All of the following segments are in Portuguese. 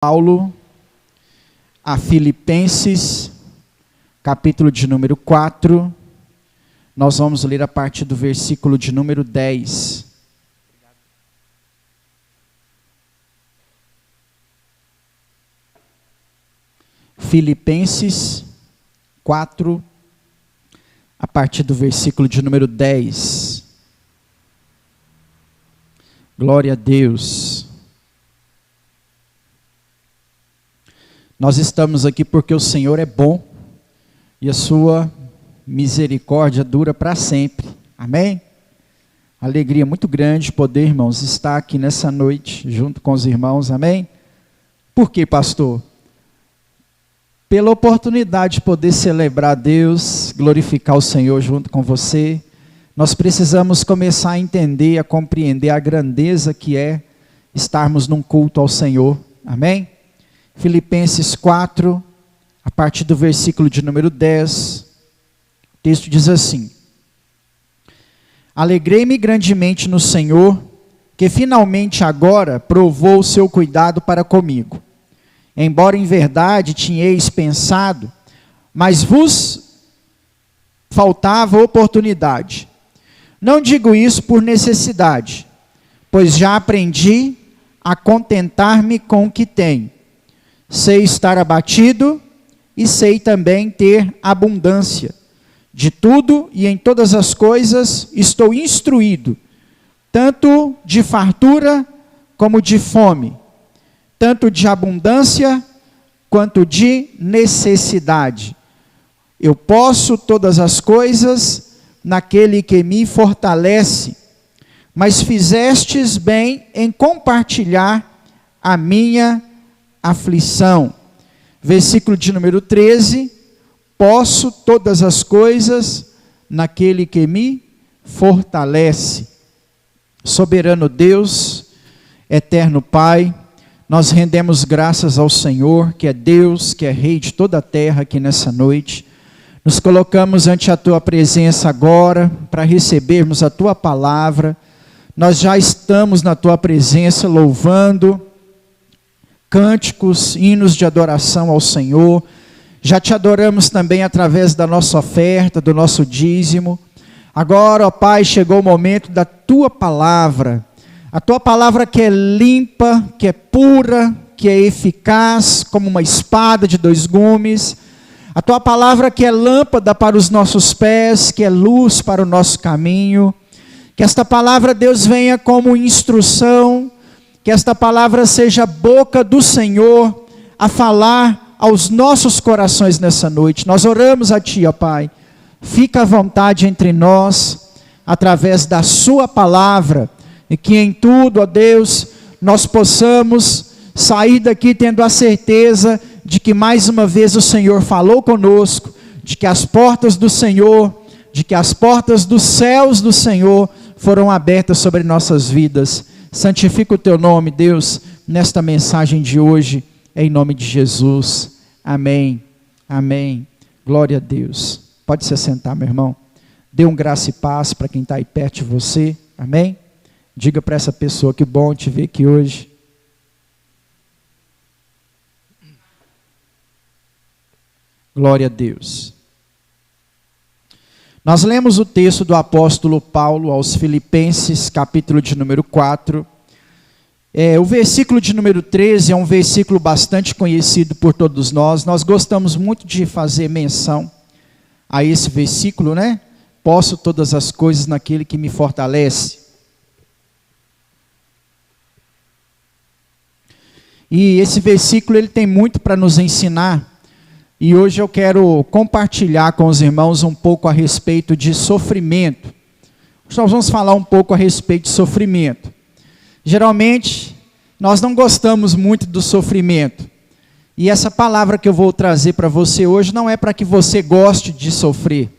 Paulo a Filipenses, capítulo de número 4, nós vamos ler a partir do versículo de número 10. Filipenses 4, a partir do versículo de número 10. Glória a Deus. Nós estamos aqui porque o Senhor é bom e a sua misericórdia dura para sempre. Amém? Alegria muito grande poder, irmãos, estar aqui nessa noite junto com os irmãos. Amém? Por quê, pastor? Pela oportunidade de poder celebrar Deus, glorificar o Senhor junto com você. Nós precisamos começar a entender, a compreender a grandeza que é estarmos num culto ao Senhor. Amém? Filipenses 4, a partir do versículo de número 10, o texto diz assim: Alegrei-me grandemente no Senhor, que finalmente agora provou o seu cuidado para comigo. Embora em verdade tinhais pensado, mas vos faltava oportunidade. Não digo isso por necessidade, pois já aprendi a contentar-me com o que tenho. Sei estar abatido e sei também ter abundância. De tudo e em todas as coisas estou instruído, tanto de fartura como de fome, tanto de abundância quanto de necessidade. Eu posso todas as coisas naquele que me fortalece, mas fizestes bem em compartilhar a minha aflição. Versículo de número 13, posso todas as coisas naquele que me fortalece. Soberano Deus, eterno Pai, nós rendemos graças ao Senhor, que é Deus, que é Rei de toda a terra aqui nessa noite. Nos colocamos ante a Tua presença agora, para recebermos a Tua palavra. Nós já estamos na Tua presença louvando, cânticos, hinos de adoração ao Senhor. Já te adoramos também através da nossa oferta, do nosso dízimo. Agora, ó Pai, chegou o momento da Tua palavra. A Tua palavra que é limpa, que é pura, que é eficaz, como uma espada de dois gumes. A Tua palavra que é lâmpada para os nossos pés, que é luz para o nosso caminho. Que esta palavra, Deus, venha como instrução, que esta palavra seja a boca do Senhor a falar aos nossos corações nessa noite. Nós oramos a Ti, ó Pai. Fica à vontade entre nós, através da Sua palavra, e que em tudo, ó Deus, nós possamos sair daqui tendo a certeza de que mais uma vez o Senhor falou conosco, de que as portas do Senhor, de que as portas dos céus do Senhor foram abertas sobre nossas vidas. Santifica o Teu nome, Deus, nesta mensagem de hoje, em nome de Jesus. Amém, amém, glória a Deus. Pode se assentar, meu irmão. Dê um graça e paz para quem está aí perto de você, amém? Diga para essa pessoa, que bom te ver aqui hoje. Glória a Deus. Nós lemos o texto do apóstolo Paulo aos Filipenses, capítulo de número 4. O versículo de número 13 é um versículo bastante conhecido por todos nós. Nós gostamos muito de fazer menção a esse versículo, né? Posso todas as coisas naquele que me fortalece. E esse versículo ele tem muito para nos ensinar. E hoje eu quero compartilhar com os irmãos um pouco a respeito de sofrimento. Nós vamos falar um pouco a respeito de sofrimento. Geralmente, nós não gostamos muito do sofrimento. E essa palavra que eu vou trazer para você hoje não é para que você goste de sofrer,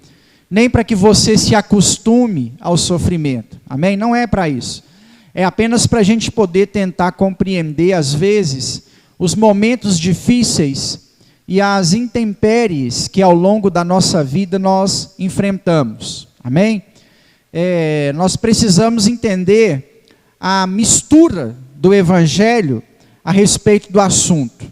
nem para que você se acostume ao sofrimento. Amém? Não é para isso. É apenas para a gente poder tentar compreender, às vezes, os momentos difíceis e as intempéries que ao longo da nossa vida nós enfrentamos. Amém? Nós precisamos entender a mistura do Evangelho a respeito do assunto.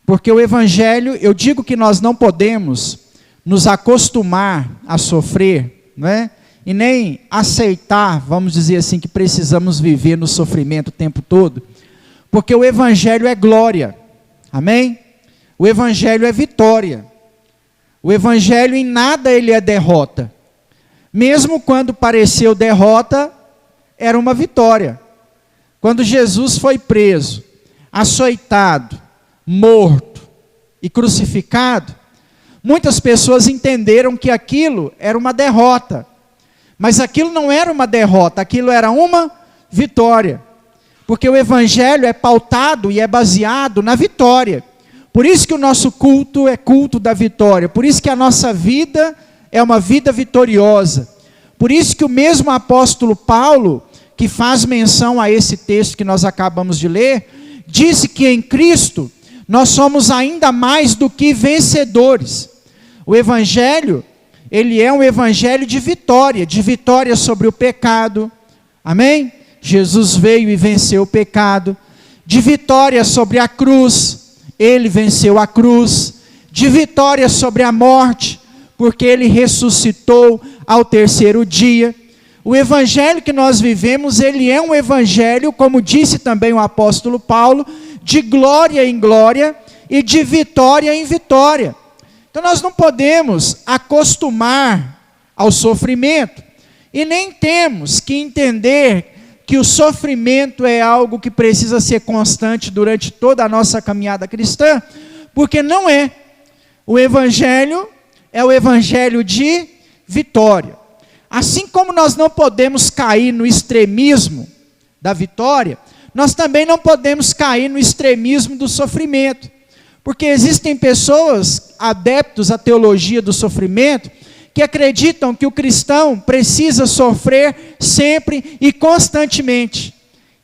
Porque o Evangelho, eu digo que nós não podemos nos acostumar a sofrer, não é? E nem aceitar, vamos dizer assim, que precisamos viver no sofrimento o tempo todo, porque o Evangelho é glória, amém? O Evangelho é vitória, o Evangelho em nada ele é derrota, mesmo quando pareceu derrota, era uma vitória. Quando Jesus foi preso, açoitado, morto e crucificado, muitas pessoas entenderam que aquilo era uma derrota. Mas aquilo não era uma derrota, aquilo era uma vitória. Porque o Evangelho é pautado e é baseado na vitória. Por isso que o nosso culto é culto da vitória. Por isso que a nossa vida é uma vida vitoriosa. Por isso que o mesmo apóstolo Paulo, que faz menção a esse texto que nós acabamos de ler, disse que em Cristo nós somos ainda mais do que vencedores. O Evangelho, ele é um evangelho de vitória sobre o pecado, amém? Jesus veio e venceu o pecado, de vitória sobre a cruz, ele venceu a cruz, de vitória sobre a morte, porque ele ressuscitou ao terceiro dia. O evangelho que nós vivemos, ele é um evangelho, como disse também o apóstolo Paulo, de glória em glória e de vitória em vitória. Então nós não podemos acostumar ao sofrimento e nem temos que entender que o sofrimento é algo que precisa ser constante durante toda a nossa caminhada cristã, porque não é. O Evangelho é o Evangelho de vitória. Assim como nós não podemos cair no extremismo da vitória, nós também não podemos cair no extremismo do sofrimento. Porque existem pessoas, adeptos à teologia do sofrimento, que acreditam que o cristão precisa sofrer sempre e constantemente.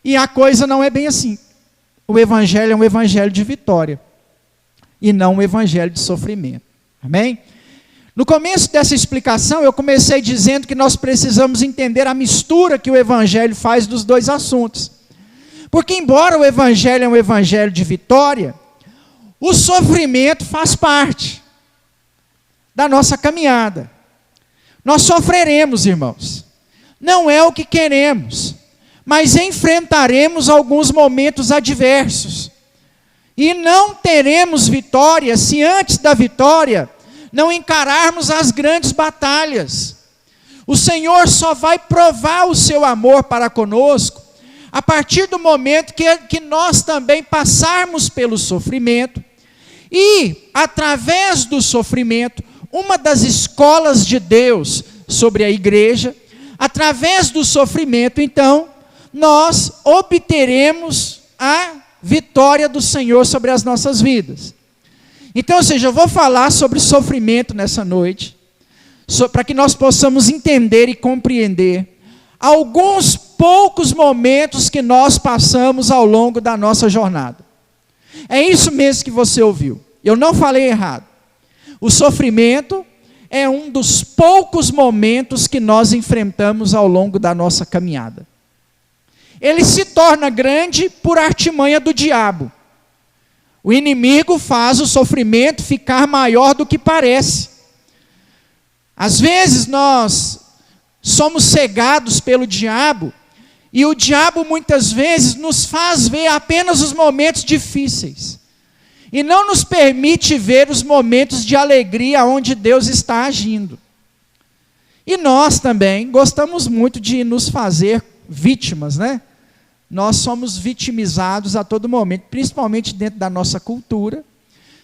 E a coisa não é bem assim. O Evangelho é um Evangelho de vitória, e não um Evangelho de sofrimento. Amém? No começo dessa explicação, eu comecei dizendo que nós precisamos entender a mistura que o Evangelho faz dos dois assuntos. Porque embora o Evangelho é um Evangelho de vitória, o sofrimento faz parte da nossa caminhada. Nós sofreremos, irmãos. Não é o que queremos, mas enfrentaremos alguns momentos adversos. E não teremos vitória se antes da vitória não encararmos as grandes batalhas. O Senhor só vai provar o seu amor para conosco a partir do momento que nós também passarmos pelo sofrimento. E, através do sofrimento, uma das escolas de Deus sobre a igreja, através do sofrimento, então, nós obteremos a vitória do Senhor sobre as nossas vidas. Então, ou seja, eu vou falar sobre sofrimento nessa noite, para que nós possamos entender e compreender alguns poucos momentos que nós passamos ao longo da nossa jornada. É isso mesmo que você ouviu. Eu não falei errado. O sofrimento é um dos poucos momentos que nós enfrentamos ao longo da nossa caminhada. Ele se torna grande por artimanha do diabo. O inimigo faz o sofrimento ficar maior do que parece. Às vezes nós somos cegados pelo diabo, e o diabo muitas vezes nos faz ver apenas os momentos difíceis, e não nos permite ver os momentos de alegria onde Deus está agindo. E nós também gostamos muito de nos fazer vítimas, né? Nós somos vitimizados a todo momento, principalmente dentro da nossa cultura.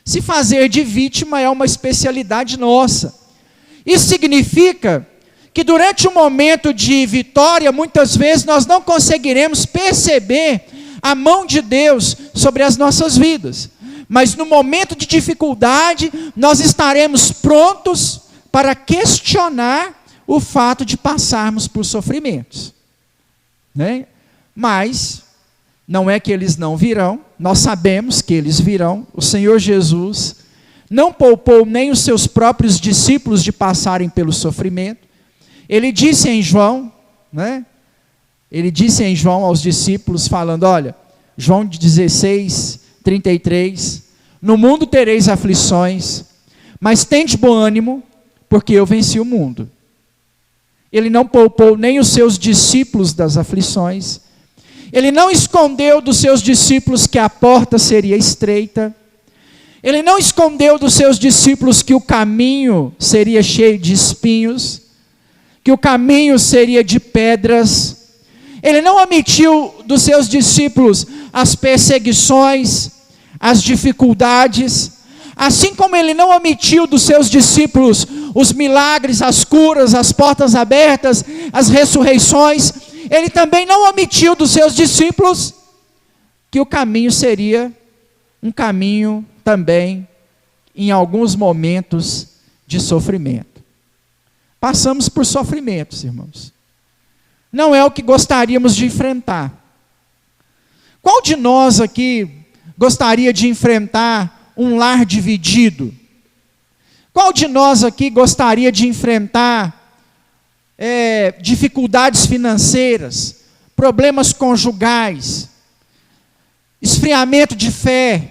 Se fazer de vítima é uma especialidade nossa. Isso significa que durante um momento de vitória, muitas vezes nós não conseguiremos perceber a mão de Deus sobre as nossas vidas. Mas no momento de dificuldade, nós estaremos prontos para questionar o fato de passarmos por sofrimentos. Né? Mas não é que eles não virão, nós sabemos que eles virão. O Senhor Jesus não poupou nem os seus próprios discípulos de passarem pelo sofrimento. Ele disse em João, né? Ele disse em João aos discípulos, falando, olha, João 16, 33. No mundo tereis aflições, mas tende bom ânimo, porque eu venci o mundo. Ele não poupou nem os seus discípulos das aflições. Ele não escondeu dos seus discípulos que a porta seria estreita. Ele não escondeu dos seus discípulos que o caminho seria cheio de espinhos, que o caminho seria de pedras. Ele não omitiu dos seus discípulos as perseguições, as dificuldades, assim como ele não omitiu dos seus discípulos os milagres, as curas, as portas abertas, as ressurreições. Ele também não omitiu dos seus discípulos que o caminho seria um caminho também, em alguns momentos, de sofrimento. Passamos por sofrimentos, irmãos. Não é o que gostaríamos de enfrentar. Qual de nós aqui gostaria de enfrentar um lar dividido? Qual de nós aqui gostaria de enfrentar dificuldades financeiras, problemas conjugais, esfriamento de fé?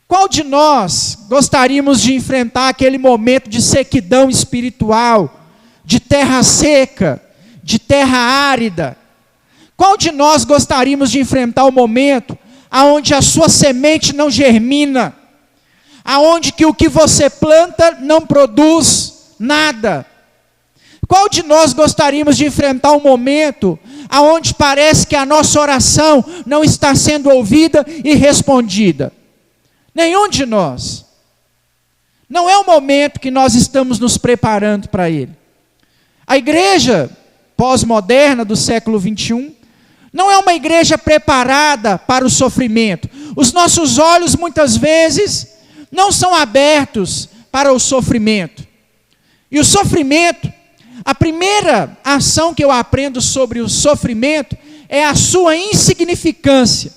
Qual de nós gostaríamos de enfrentar aquele momento de sequidão espiritual, de terra seca, de terra árida? Qual de nós gostaríamos de enfrentar o momento aonde a sua semente não germina, aonde que o que você planta não produz nada? Qual de nós gostaríamos de enfrentar um momento aonde parece que a nossa oração não está sendo ouvida e respondida? Nenhum de nós. Não é o momento que nós estamos nos preparando para ele. A igreja pós-moderna do século 21 não é uma igreja preparada para o sofrimento. Os nossos olhos muitas vezes não são abertos para o sofrimento. E o sofrimento, a primeira ação que eu aprendo sobre o sofrimento é a sua insignificância.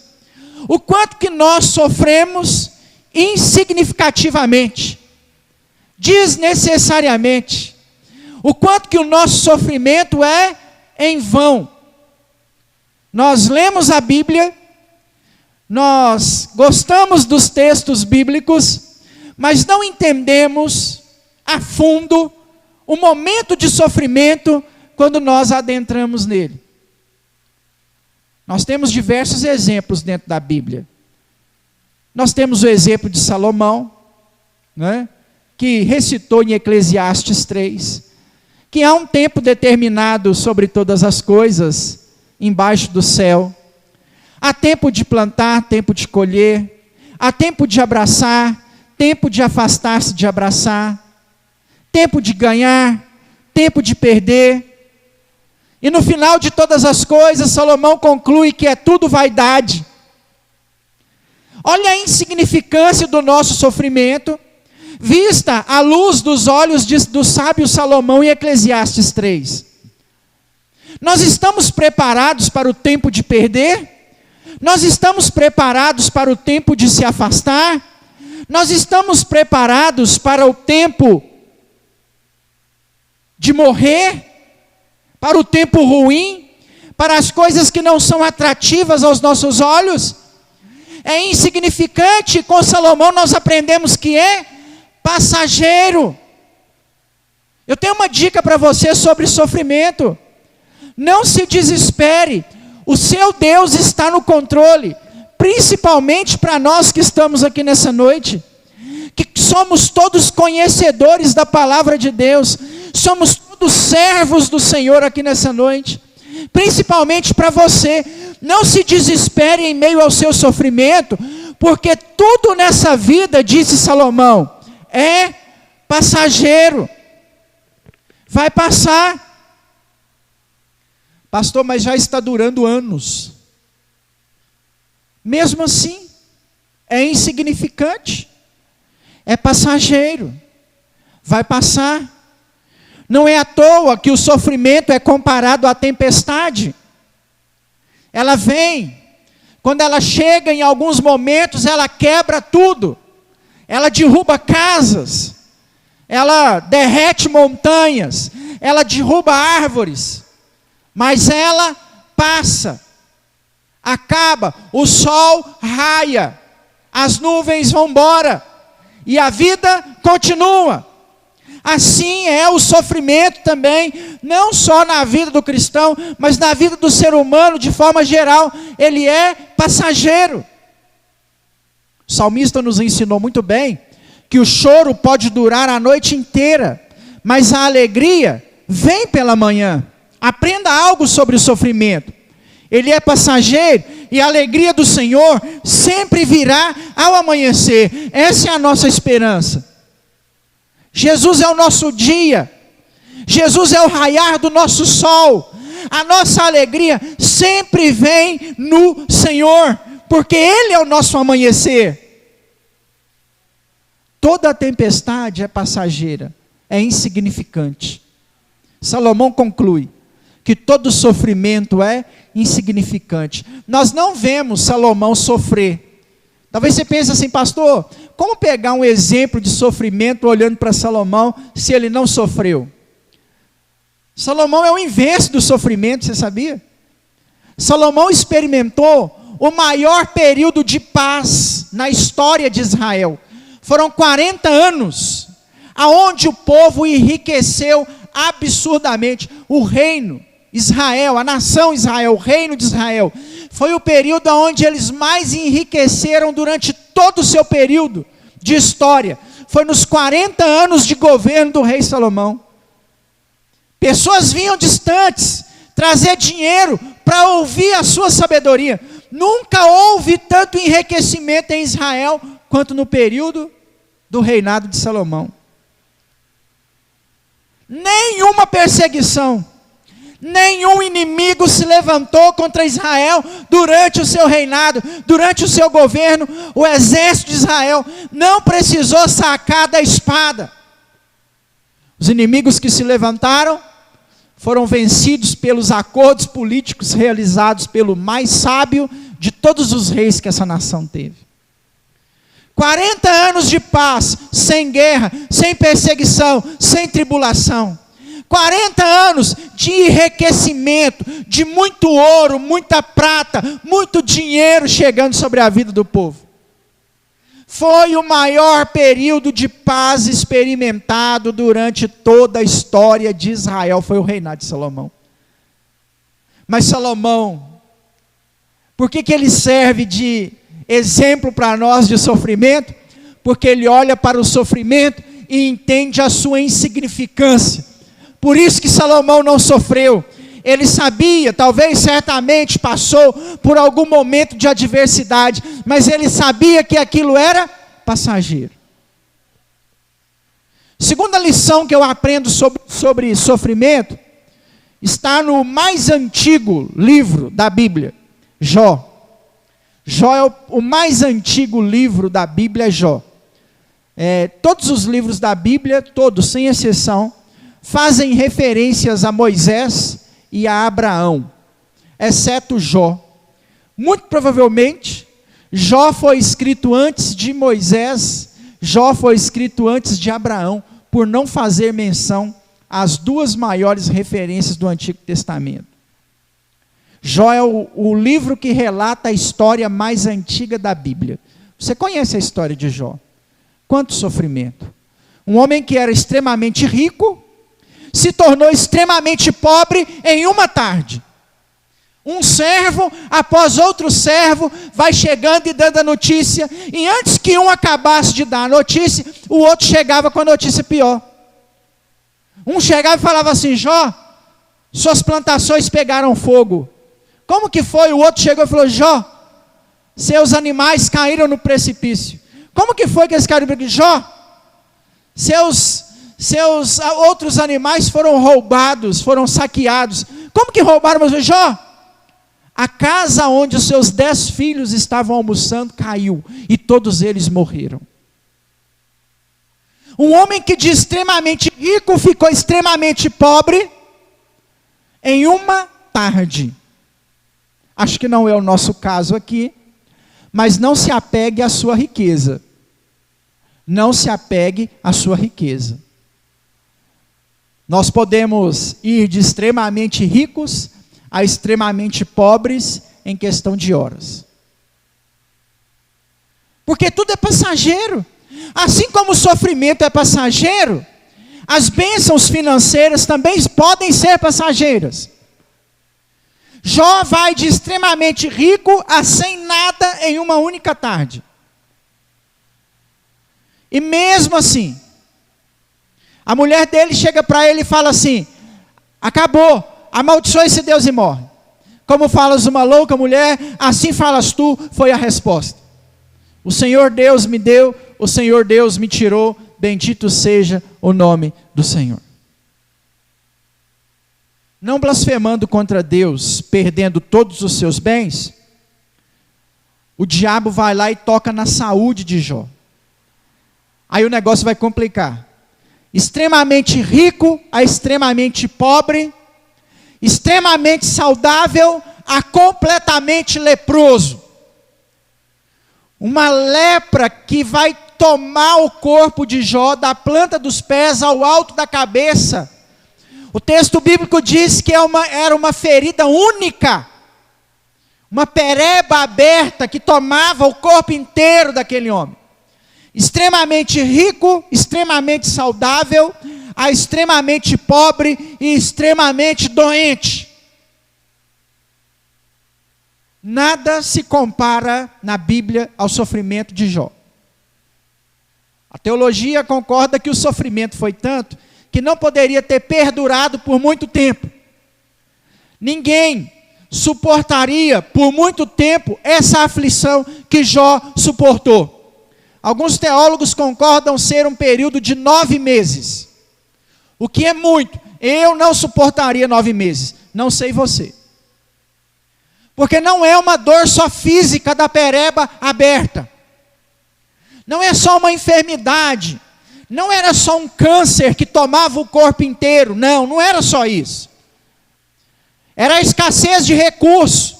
O quanto que nós sofremos insignificativamente, desnecessariamente. O quanto que o nosso sofrimento é em vão. Nós lemos a Bíblia, nós gostamos dos textos bíblicos, mas não entendemos a fundo o momento de sofrimento quando nós adentramos nele. Nós temos diversos exemplos dentro da Bíblia. Nós temos o exemplo de Salomão, né, que recitou em Eclesiastes 3, que há um tempo determinado sobre todas as coisas embaixo do céu. Há tempo de plantar, tempo de colher, há tempo de abraçar, tempo de afastar-se de abraçar, tempo de ganhar, tempo de perder. E no final de todas as coisas, Salomão conclui que é tudo vaidade. Olha a insignificância do nosso sofrimento, vista à luz dos olhos do sábio Salomão em Eclesiastes 3. Nós estamos preparados para o tempo de perder? Nós estamos preparados para o tempo de se afastar? Nós estamos preparados para o tempo de morrer? Para o tempo ruim? Para as coisas que não são atrativas aos nossos olhos? É insignificante. Com Salomão nós aprendemos que é passageiro. Eu tenho uma dica para você sobre sofrimento. Não se desespere. O seu Deus está no controle. Principalmente para nós que estamos aqui nessa noite, que somos todos conhecedores da palavra de Deus, somos todos servos do Senhor aqui nessa noite. Principalmente para você, não se desespere em meio ao seu sofrimento, porque tudo nessa vida, disse Salomão, é passageiro, vai passar. Pastor, mas já está durando anos. Mesmo assim, é insignificante, é passageiro, vai passar. Não é à toa que o sofrimento é comparado à tempestade. Ela vem, quando ela chega em alguns momentos, ela quebra tudo. Ela derruba casas, ela derrete montanhas, ela derruba árvores, mas ela passa. acaba, o sol raia, as nuvens vão embora, e a vida continua. Assim é o sofrimento também, não só na vida do cristão, mas na vida do ser humano de forma geral, ele é passageiro. O salmista nos ensinou muito bem que o choro pode durar a noite inteira, mas a alegria vem pela manhã. Aprenda algo sobre o sofrimento. Ele é passageiro e a alegria do Senhor sempre virá ao amanhecer. Essa é a nossa esperança. Jesus é o nosso dia. Jesus é o raiar do nosso sol. A nossa alegria sempre vem no Senhor, porque Ele é o nosso amanhecer. Toda tempestade é passageira, é insignificante. Salomão conclui que todo sofrimento é insignificante. Nós não vemos Salomão sofrer. Talvez você pense assim, pastor, como pegar um exemplo de sofrimento olhando para Salomão se ele não sofreu? Salomão é o inverso do sofrimento, você sabia? Salomão experimentou o maior período de paz na história de Israel. Foram 40 anos, aonde o povo enriqueceu absurdamente. O reino Israel, a nação Israel, o reino de Israel, foi o período onde eles mais enriqueceram durante todo o seu período de história. Foi nos 40 anos de governo do rei Salomão. Pessoas vinham distantes trazer dinheiro para ouvir a sua sabedoria. Nunca houve tanto enriquecimento em Israel quanto no período do reinado de Salomão. Nenhuma perseguição, nenhum inimigo se levantou contra Israel durante o seu reinado, durante o seu governo. O exército de Israel não precisou sacar da espada. Os inimigos que se levantaram foram vencidos pelos acordos políticos realizados pelo mais sábio de todos os reis que essa nação teve. 40 anos de paz, sem guerra, sem perseguição, sem tribulação. 40 anos de enriquecimento, de muito ouro, muita prata, muito dinheiro chegando sobre a vida do povo. Foi o maior período de paz experimentado durante toda a história de Israel, foi o reinado de Salomão. Mas Salomão, por que ele serve de exemplo para nós de sofrimento? Porque ele olha para o sofrimento e entende a sua insignificância. Por isso que Salomão não sofreu. Ele sabia, talvez certamente passou por algum momento de adversidade, mas ele sabia que aquilo era passageiro. Segunda lição que eu aprendo sobre sofrimento está no mais antigo livro da Bíblia, Jó. Jó é o mais antigo livro da Bíblia, é Jó. Todos os livros da Bíblia, todos, sem exceção, fazem referências a Moisés e a Abraão, exceto Jó. Muito provavelmente, Jó foi escrito antes de Moisés, Jó foi escrito antes de Abraão, por não fazer menção às duas maiores referências do Antigo Testamento. Jó é o livro que relata a história mais antiga da Bíblia. Você conhece a história de Jó? Quanto sofrimento! Um homem que era extremamente rico, se tornou extremamente pobre em uma tarde. Um servo após outro servo vai chegando e dando a notícia, e antes que um acabasse de dar a notícia, o outro chegava com a notícia pior. Um chegava e falava assim: Jó, suas plantações pegaram fogo. Como que foi? O outro chegou e falou: Jó, seus animais caíram no precipício. Como que foi que eles caíram no precipício? Jó, seus outros animais foram roubados, foram saqueados. Como que roubaram? Mas Jó, a casa onde os seus 10 filhos estavam almoçando caiu, e todos eles morreram. Um homem que de extremamente rico ficou extremamente pobre em uma tarde. Acho que não é o nosso caso aqui, mas não se apegue à sua riqueza. Não se apegue à sua riqueza. Nós podemos ir de extremamente ricos a extremamente pobres em questão de horas. Porque tudo é passageiro. Assim como o sofrimento é passageiro, as bênçãos financeiras também podem ser passageiras. Jó vai de extremamente rico a sem nada em uma única tarde. E mesmo assim, a mulher dele chega para ele e fala assim: acabou, amaldiçoa esse Deus e morre. Como falas uma louca mulher, assim falas tu, foi a resposta. O Senhor Deus me deu, o Senhor Deus me tirou, bendito seja o nome do Senhor. Não blasfemando contra Deus, perdendo todos os seus bens, o diabo vai lá e toca na saúde de Jó. Aí o negócio vai complicar. Extremamente rico a extremamente pobre, extremamente saudável a completamente leproso. Uma lepra que vai tomar o corpo de Jó, da planta dos pés ao alto da cabeça. O texto bíblico diz que era uma ferida única, uma pereba aberta que tomava o corpo inteiro daquele homem. Extremamente rico, extremamente saudável, a extremamente pobre e extremamente doente. Nada se compara na Bíblia ao sofrimento de Jó. A teologia concorda que o sofrimento foi tanto que não poderia ter perdurado por muito tempo. Ninguém suportaria por muito tempo essa aflição que Jó suportou. Alguns teólogos concordam ser um período de 9 meses. O que é muito. Eu não suportaria 9 meses. Não sei você. Porque não é uma dor só física da pereba aberta. Não é só uma enfermidade. Não era só um câncer que tomava o corpo inteiro. Não, não era só isso. Era a escassez de recursos.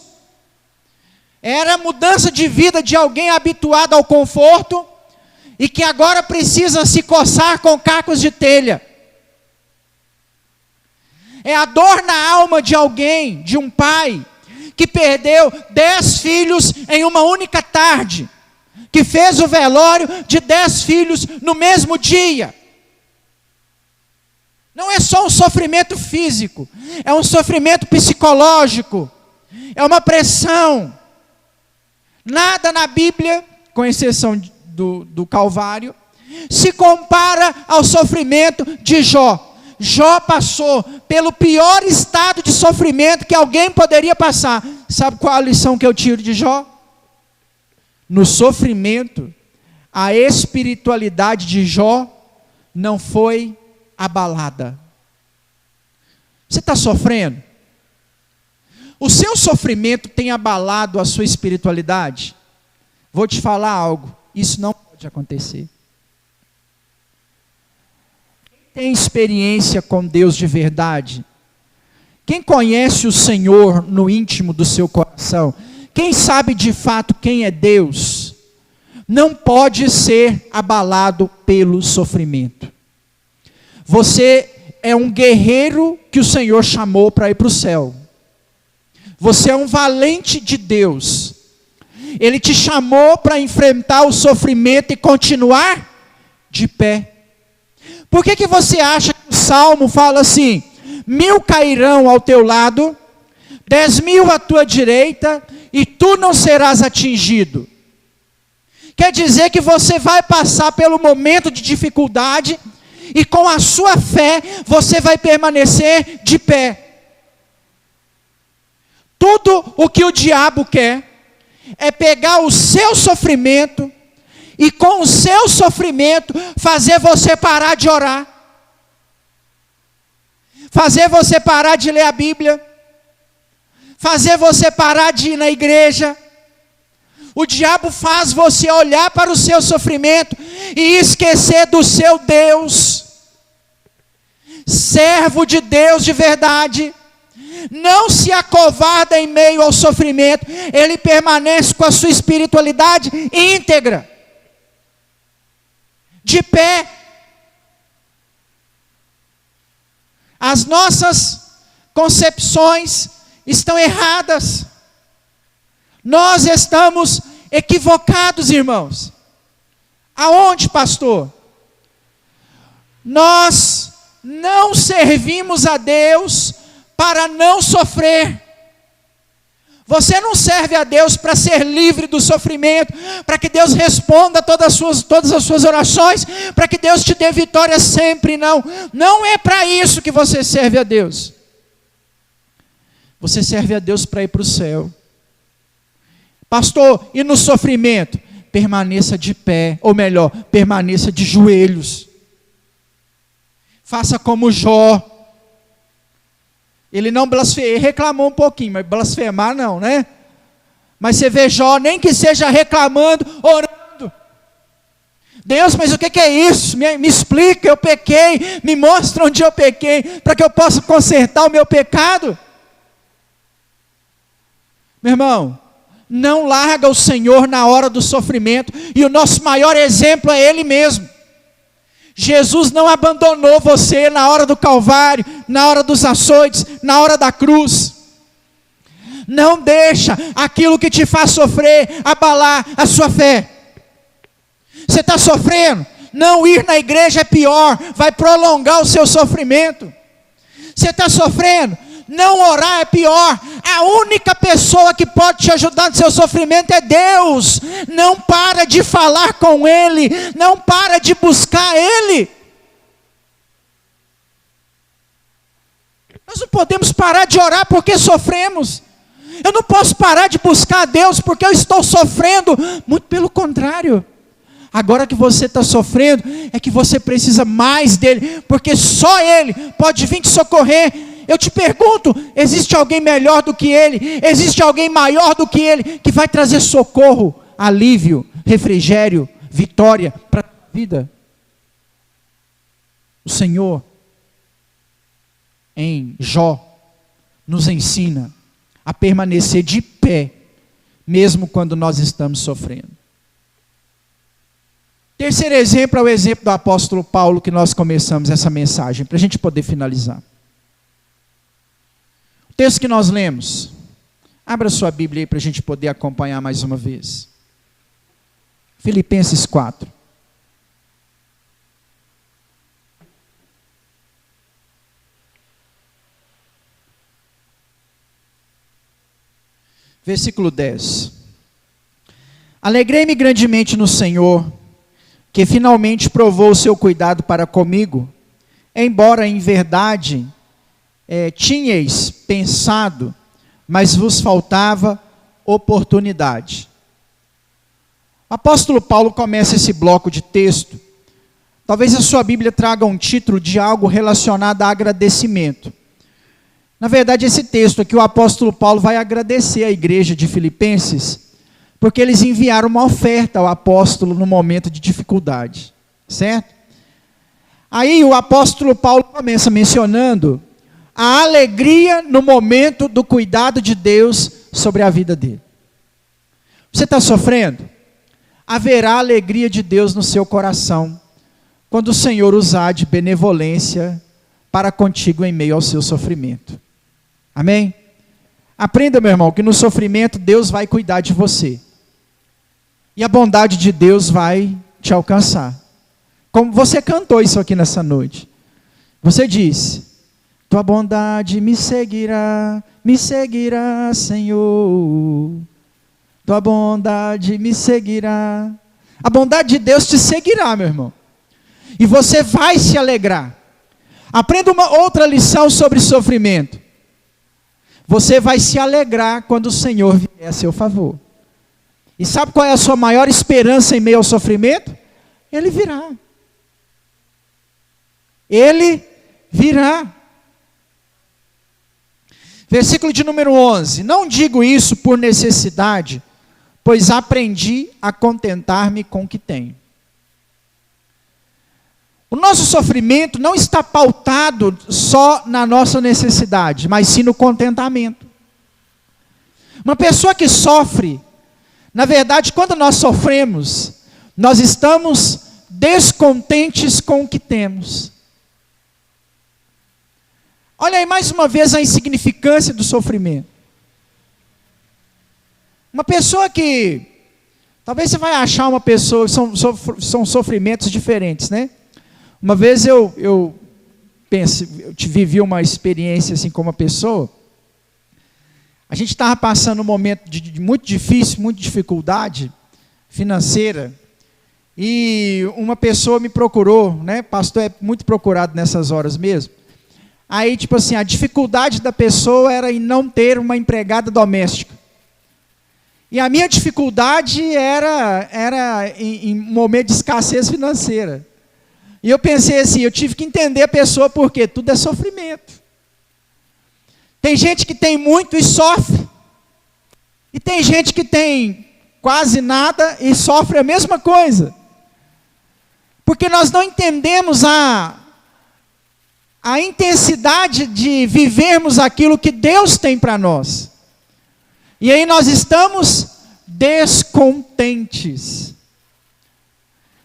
Era a mudança de vida de alguém habituado ao conforto e que agora precisa se coçar com cacos de telha. É a dor na alma de alguém, de um pai, que perdeu 10 filhos em uma única tarde, que fez o velório de 10 filhos no mesmo dia. Não é só um sofrimento físico, é um sofrimento psicológico, é uma pressão. Nada na Bíblia, com exceção do Calvário, se compara ao sofrimento de Jó. Jó passou pelo pior estado de sofrimento que alguém poderia passar. Sabe qual a lição que eu tiro de Jó? No sofrimento, a espiritualidade de Jó não foi abalada. Você está sofrendo? O seu sofrimento tem abalado a sua espiritualidade? Vou te falar algo, isso não pode acontecer. Quem tem experiência com Deus de verdade, quem conhece o Senhor no íntimo do seu coração, quem sabe de fato quem é Deus, não pode ser abalado pelo sofrimento. Você é um guerreiro que o Senhor chamou para ir para o céu. Você é um valente de Deus. Ele te chamou para enfrentar o sofrimento e continuar de pé. Por que você acha que o Salmo fala assim: 1000 cairão ao teu lado, 10.000 à tua direita, e tu não serás atingido? Quer dizer que você vai passar pelo momento de dificuldade, e com a sua fé, você vai permanecer de pé. Tudo o que o diabo quer é pegar o seu sofrimento e com o seu sofrimento fazer você parar de orar, fazer você parar de ler a Bíblia, fazer você parar de ir na igreja. O diabo faz você olhar para o seu sofrimento e esquecer do seu Deus. Servo de Deus de verdade não se acovarda em meio ao sofrimento, ele permanece com a sua espiritualidade íntegra, de pé. As nossas concepções estão erradas. Nós estamos equivocados, irmãos. Aonde, pastor? Nós não servimos a Deus para não sofrer. Você não serve a Deus para ser livre do sofrimento, para que Deus responda todas as suas orações, para que Deus te dê vitória sempre, não. Não é para isso que você serve a Deus. Você serve a Deus para ir para o céu. Pastor, e no sofrimento? Permaneça de pé, ou melhor, permaneça de joelhos. Faça como Jó. Ele não blasfemou, ele reclamou um pouquinho, mas blasfemar não, né? Mas você vê Jó, nem que seja reclamando, orando. Deus, mas o que é isso? Me explica, eu pequei, me mostra onde eu pequei, para que eu possa consertar o meu pecado. Meu irmão, não larga o Senhor na hora do sofrimento, e o nosso maior exemplo é Ele mesmo. Jesus não abandonou você na hora do Calvário, na hora dos açoites, na hora da cruz. Não deixa aquilo que te faz sofrer abalar a sua fé. Você está sofrendo? Não ir na igreja é pior, vai prolongar o seu sofrimento. Você está sofrendo? Não orar é pior. A única pessoa que pode te ajudar no seu sofrimento é Deus. Não para de falar com Ele, não para de buscar Ele. Nós não podemos parar de orar porque sofremos. Eu não posso parar de buscar a Deus porque eu estou sofrendo. Muito pelo contrário. Agora que você está sofrendo, é que você precisa mais dEle, porque só Ele pode vir te socorrer. Eu te pergunto, existe alguém melhor do que Ele? Existe alguém maior do que Ele, que vai trazer socorro, alívio, refrigério, vitória para a vida? O Senhor, em Jó, nos ensina a permanecer de pé, mesmo quando nós estamos sofrendo. Terceiro exemplo é o exemplo do apóstolo Paulo, que nós começamos essa mensagem, para a gente poder finalizar. O texto que nós lemos, abra sua Bíblia aí para a gente poder acompanhar mais uma vez. Filipenses 4. Versículo 10. Alegrei-me grandemente no Senhor, que finalmente provou o seu cuidado para comigo, embora em verdade tinhais pensado, mas vos faltava oportunidade. O apóstolo Paulo começa esse bloco de texto. Talvez a sua Bíblia traga um título de algo relacionado a agradecimento. Na verdade, esse texto aqui, o apóstolo Paulo vai agradecer à igreja de Filipenses, porque eles enviaram uma oferta ao apóstolo no momento de dificuldade, certo? Aí o apóstolo Paulo começa mencionando a alegria no momento do cuidado de Deus sobre a vida dele. Você está sofrendo? Haverá alegria de Deus no seu coração, quando o Senhor usar de benevolência para contigo em meio ao seu sofrimento. Amém? Aprenda, meu irmão, que no sofrimento Deus vai cuidar de você. E a bondade de Deus vai te alcançar. Como você cantou isso aqui nessa noite. Você disse: tua bondade me seguirá, Senhor. Tua bondade me seguirá. A bondade de Deus te seguirá, meu irmão. E você vai se alegrar. Aprenda uma outra lição sobre sofrimento. Você vai se alegrar quando o Senhor vier a seu favor. E sabe qual é a sua maior esperança em meio ao sofrimento? Ele virá. Ele virá. Versículo de número 11. Não digo isso por necessidade, pois aprendi a contentar-me com o que tenho. O nosso sofrimento não está pautado só na nossa necessidade, mas sim no contentamento. Uma pessoa que sofre, na verdade, quando nós sofremos, nós estamos descontentes com o que temos. Olha aí mais uma vez a insignificância do sofrimento. Uma pessoa que, talvez você vai achar uma pessoa, são sofrimentos diferentes, né? Uma vez eu vivi uma experiência assim com uma pessoa. A gente estava passando um momento de muito difícil, muita dificuldade financeira. E uma pessoa me procurou, né? Pastor é muito procurado nessas horas mesmo. Aí, tipo assim, a dificuldade da pessoa era em não ter uma empregada doméstica. E a minha dificuldade era em um momento de escassez financeira. E eu pensei assim, eu tive que entender a pessoa, porque tudo é sofrimento. Tem gente que tem muito e sofre. E tem gente que tem quase nada e sofre a mesma coisa. Porque nós não entendemos a intensidade de vivermos aquilo que Deus tem para nós. E aí nós estamos descontentes.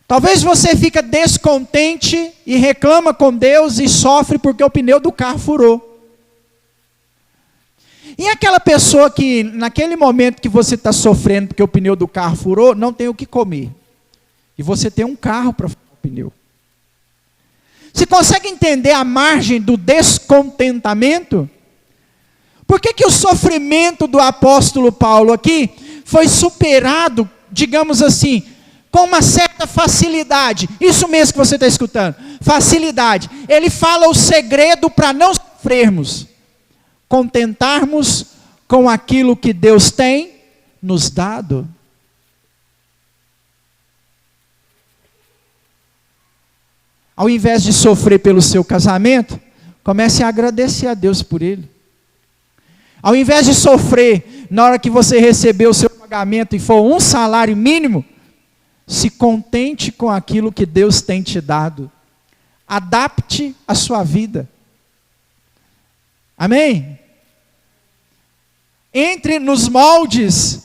Talvez você fique descontente e reclama com Deus e sofre porque o pneu do carro furou. E aquela pessoa que, naquele momento que você está sofrendo porque o pneu do carro furou, não tem o que comer. E você tem um carro para furar o pneu. Você consegue entender a margem do descontentamento? Por que o sofrimento do apóstolo Paulo aqui foi superado, digamos assim, com uma certa facilidade? Isso mesmo que você está escutando, facilidade. Ele fala o segredo para não sofrermos, contentarmos com aquilo que Deus tem nos dado. Ao invés de sofrer pelo seu casamento, comece a agradecer a Deus por ele. Ao invés de sofrer na hora que você recebeu o seu pagamento e for um salário mínimo, se contente com aquilo que Deus tem te dado. Adapte a sua vida. Amém? Entre nos moldes.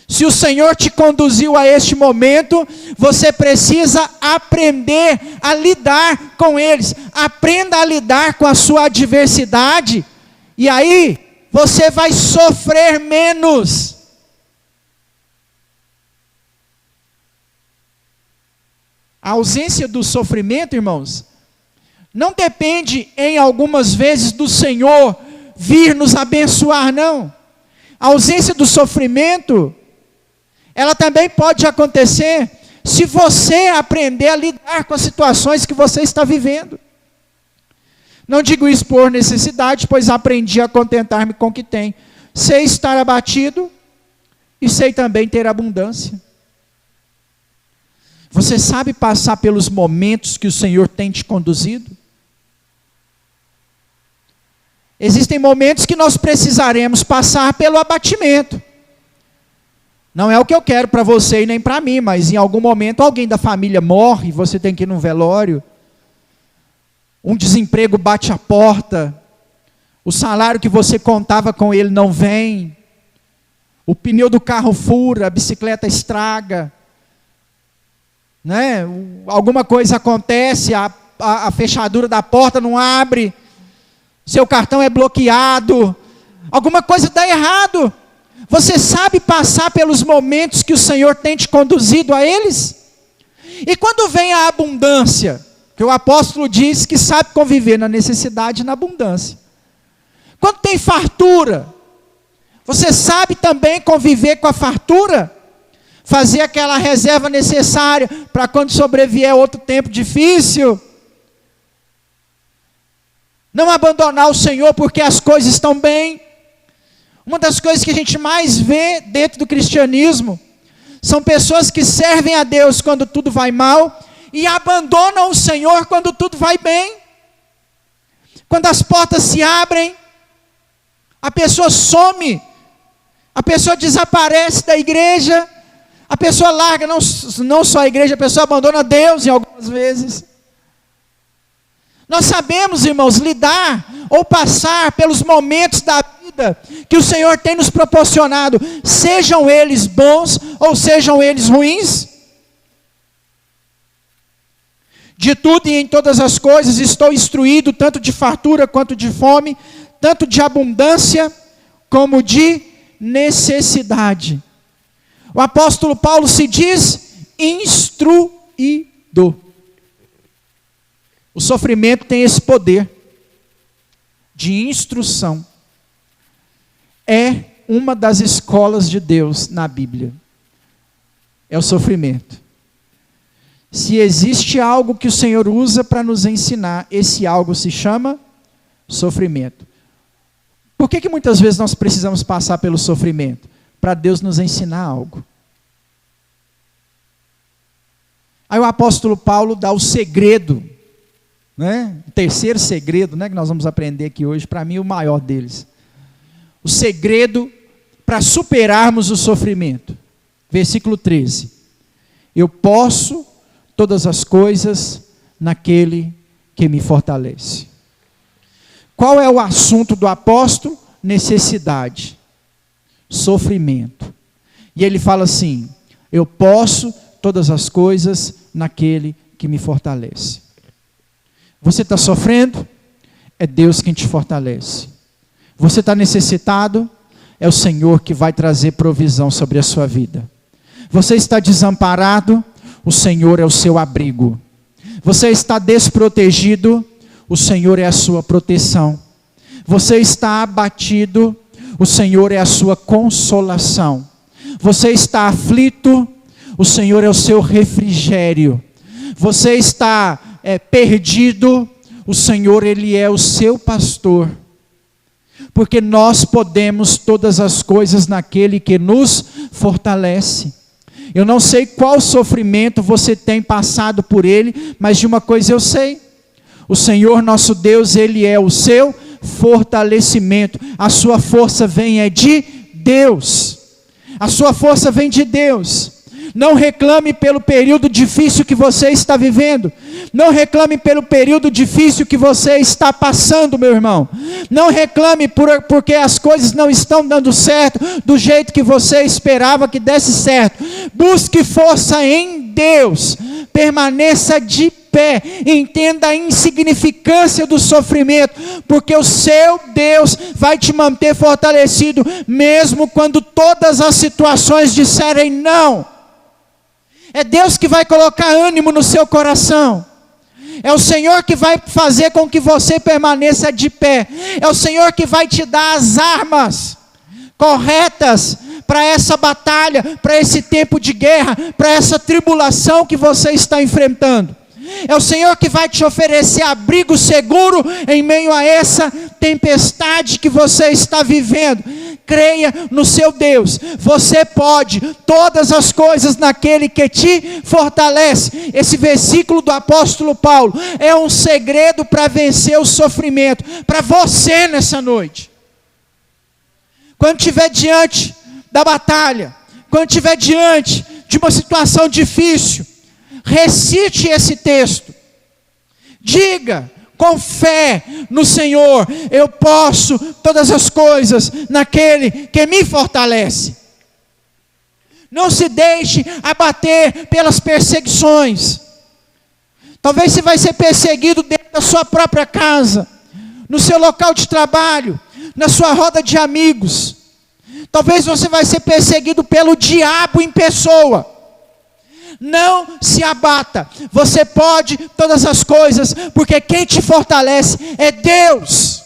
Se o Senhor te conduziu a este momento, você precisa aprender a lidar com eles. Aprenda a lidar com a sua adversidade. E aí, você vai sofrer menos. A ausência do sofrimento, irmãos, não depende em algumas vezes do Senhor vir nos abençoar, não. A ausência do sofrimento, ela também pode acontecer se você aprender a lidar com as situações que você está vivendo. Não digo isso por necessidade, pois aprendi a contentar-me com o que tenho. Sei estar abatido e sei também ter abundância. Você sabe passar pelos momentos que o Senhor tem te conduzido? Existem momentos que nós precisaremos passar pelo abatimento. Não é o que eu quero para você e nem para mim, mas em algum momento alguém da família morre, você tem que ir num velório. Um desemprego bate a porta, o salário que você contava com ele não vem, o pneu do carro fura, a bicicleta estraga, né? Alguma coisa acontece, a fechadura da porta não abre, seu cartão é bloqueado, alguma coisa dá errado. Você sabe passar pelos momentos que o Senhor tem te conduzido a eles? E quando vem a abundância, que o apóstolo diz que sabe conviver na necessidade e na abundância. Quando tem fartura, você sabe também conviver com a fartura? Fazer aquela reserva necessária para quando sobrevier outro tempo difícil? Não abandonar o Senhor porque as coisas estão bem. Uma das coisas que a gente mais vê dentro do cristianismo são pessoas que servem a Deus quando tudo vai mal e abandonam o Senhor quando tudo vai bem. Quando as portas se abrem, a pessoa some, a pessoa desaparece da igreja, a pessoa larga não só a igreja, a pessoa abandona Deus em algumas vezes. Nós sabemos, irmãos, lidar ou passar pelos momentos da vida que o Senhor tem nos proporcionado, sejam eles bons ou sejam eles ruins. De tudo e em todas as coisas estou instruído, tanto de fartura quanto de fome, tanto de abundância como de necessidade. O apóstolo Paulo se diz instruído. O sofrimento tem esse poder de instrução. É uma das escolas de Deus na Bíblia. É o sofrimento. Se existe algo que o Senhor usa para nos ensinar, esse algo se chama sofrimento. Por que muitas vezes nós precisamos passar pelo sofrimento? Para Deus nos ensinar algo. Aí o apóstolo Paulo dá o segredo, né? O terceiro segredo, né, que nós vamos aprender aqui hoje, para mim o maior deles. O segredo para superarmos o sofrimento. Versículo 13. Eu posso todas as coisas naquele que me fortalece. Qual é o assunto do apóstolo? Necessidade, sofrimento. E ele fala assim: eu posso todas as coisas naquele que me fortalece. Você está sofrendo? É Deus quem te fortalece. Você está necessitado? É o Senhor que vai trazer provisão sobre a sua vida. Você está desamparado? O Senhor é o seu abrigo. Você está desprotegido? O Senhor é a sua proteção. Você está abatido? O Senhor é a sua consolação. Você está aflito? O Senhor é o seu refrigério. Você está perdido? O Senhor, Ele é o seu pastor. Porque nós podemos todas as coisas naquele que nos fortalece. Eu não sei qual sofrimento você tem passado por ele, mas de uma coisa eu sei: o Senhor nosso Deus, Ele é o seu fortalecimento. A sua força vem de Deus. A sua força vem de Deus. Não reclame pelo período difícil que você está vivendo. Não reclame pelo período difícil que você está passando, meu irmão. Não reclame porque as coisas não estão dando certo do jeito que você esperava que desse certo. Busque força em Deus. Permaneça de pé. Entenda a insignificância do sofrimento, porque o seu Deus vai te manter fortalecido, mesmo quando todas as situações disserem não. É Deus que vai colocar ânimo no seu coração. É o Senhor que vai fazer com que você permaneça de pé. É o Senhor que vai te dar as armas corretas para essa batalha, para esse tempo de guerra, para essa tribulação que você está enfrentando. É o Senhor que vai te oferecer abrigo seguro em meio a essa tempestade que você está vivendo. Creia no seu Deus. Você pode todas as coisas naquele que te fortalece. Esse versículo do apóstolo Paulo é um segredo para vencer o sofrimento para você nessa noite. Quando estiver diante da batalha, quando estiver diante de uma situação difícil, recite esse texto. Diga com fé no Senhor: eu posso todas as coisas naquele que me fortalece. Não se deixe abater pelas perseguições. Talvez você vai ser perseguido dentro da sua própria casa, no seu local de trabalho, na sua roda de amigos. Talvez você vai ser perseguido pelo diabo em pessoa. Não se abata. Você pode todas as coisas, porque quem te fortalece é Deus.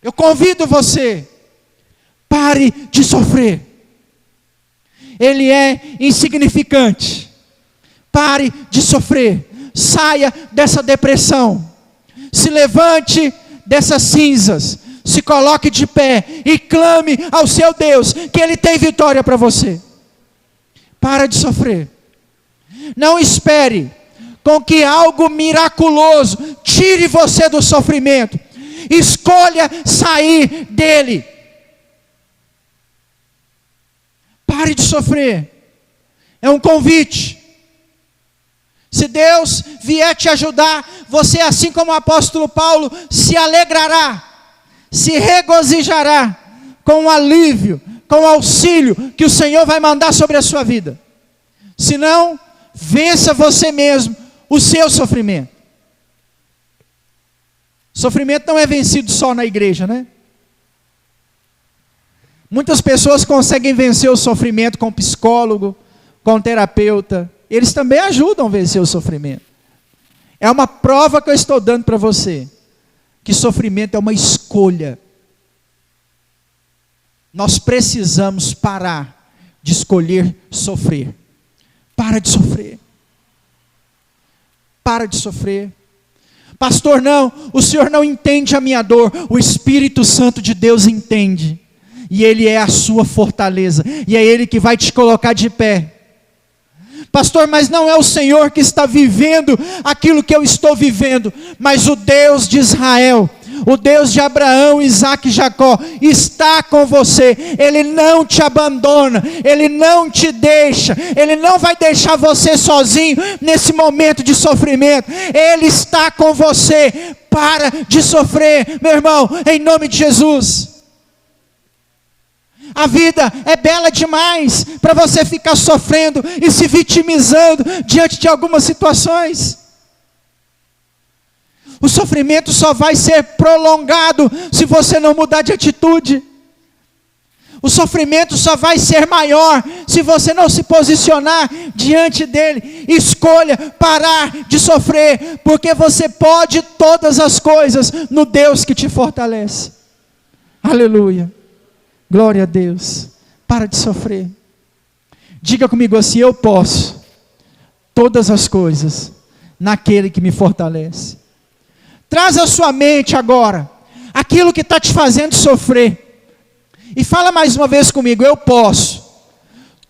Eu convido você: pare de sofrer. Ele é insignificante. Pare de sofrer. Saia dessa depressão. Se levante dessas cinzas. Se coloque de pé e clame ao seu Deus que Ele tem vitória para você. Para de sofrer. Não espere com que algo miraculoso tire você do sofrimento. Escolha sair dele. Pare de sofrer. É um convite. Se Deus vier te ajudar, você, assim como o apóstolo Paulo, se alegrará, se regozijará com o alívio, com o auxílio que o Senhor vai mandar sobre a sua vida. Se não, vença você mesmo o seu sofrimento. Sofrimento não é vencido só na igreja, né? Muitas pessoas conseguem vencer o sofrimento com psicólogo, com terapeuta. Eles também ajudam a vencer o sofrimento. É uma prova que eu estou dando para você, que sofrimento é uma escolha. Nós precisamos parar de escolher sofrer. Para de sofrer. Para de sofrer. Pastor, não, o Senhor não entende a minha dor. O Espírito Santo de Deus entende. E Ele é a sua fortaleza. E é Ele que vai te colocar de pé. Pastor, mas não é o Senhor que está vivendo aquilo que eu estou vivendo, mas o Deus de Israel, o Deus de Abraão, Isaque e Jacó, está com você. Ele não te abandona, Ele não te deixa, Ele não vai deixar você sozinho nesse momento de sofrimento. Ele está com você. Para de sofrer, meu irmão, em nome de Jesus. A vida é bela demais para você ficar sofrendo e se vitimizando diante de algumas situações. O sofrimento só vai ser prolongado se você não mudar de atitude. O sofrimento só vai ser maior se você não se posicionar diante dele. Escolha parar de sofrer, porque você pode todas as coisas no Deus que te fortalece. Aleluia. Glória a Deus. Para de sofrer. Diga comigo assim: eu posso todas as coisas naquele que me fortalece. Traz à sua mente agora aquilo que está te fazendo sofrer. E fala mais uma vez comigo: eu posso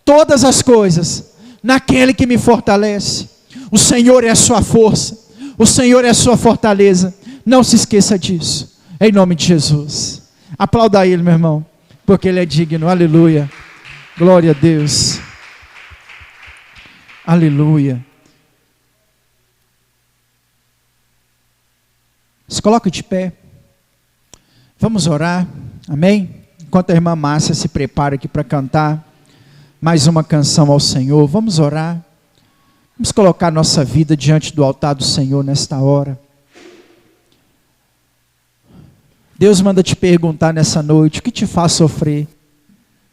todas as coisas naquele que me fortalece. O Senhor é a sua força. O Senhor é a sua fortaleza. Não se esqueça disso. Em nome de Jesus. Aplauda Ele, meu irmão, porque Ele é digno. Aleluia. Glória a Deus. Aleluia. Se coloque de pé. Vamos orar. Amém? Enquanto a irmã Márcia se prepara aqui para cantar mais uma canção ao Senhor, vamos orar. Vamos colocar nossa vida diante do altar do Senhor nesta hora. Deus manda te perguntar nessa noite: o que te faz sofrer?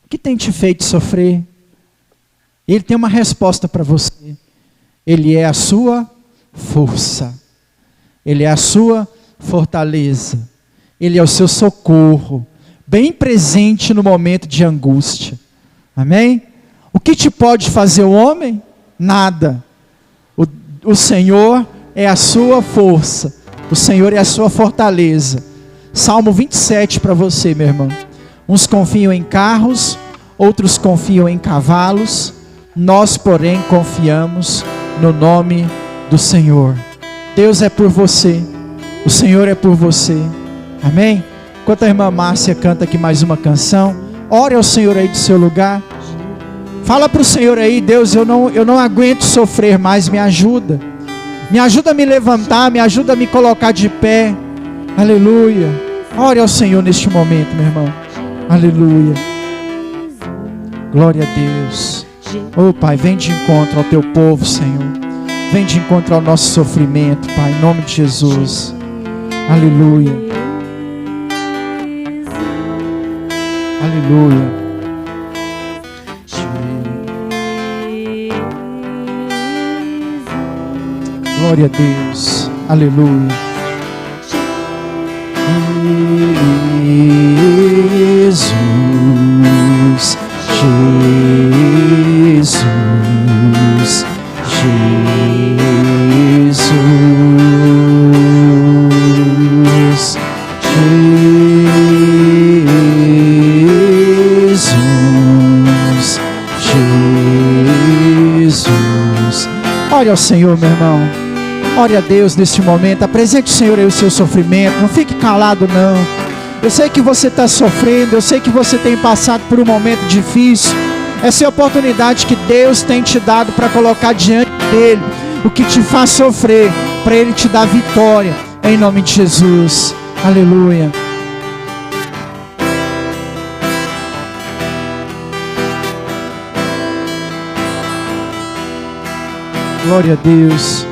O que tem te feito sofrer? Ele tem uma resposta para você. Ele é a sua força. Ele é a sua fortaleza. Ele é o seu socorro, bem presente no momento de angústia. Amém? O que te pode fazer o homem? Nada. O Senhor é a sua força. O Senhor é a sua fortaleza. Salmo 27 para você, meu irmão. Uns confiam em carros, outros confiam em cavalos. Nós, porém, confiamos no nome do Senhor. Deus é por você. O Senhor é por você. Amém? Enquanto a irmã Márcia canta aqui mais uma canção, ore ao Senhor aí do seu lugar. Fala para o Senhor aí: Deus, eu não aguento sofrer mais, me ajuda. Me ajuda a me levantar, me ajuda a me colocar de pé. Aleluia. Ore ao Senhor neste momento, meu irmão. Aleluia. Glória a Deus. Oh Pai, vem de encontro ao teu povo, Senhor. Vem de encontro ao nosso sofrimento, Pai, em nome de Jesus. Aleluia. Aleluia. Glória a Deus. Aleluia. Jesus, Jesus, Jesus, Jesus. Ore ao Senhor, meu irmão. Ore a Deus neste momento. Apresente o Senhor aí o seu sofrimento. Não fique calado, não. Eu sei que você está sofrendo. Eu sei que você tem passado por um momento difícil. Essa é a oportunidade que Deus tem te dado para colocar diante dEle o que te faz sofrer, para Ele te dar vitória, em nome de Jesus. Aleluia. Glória a Deus.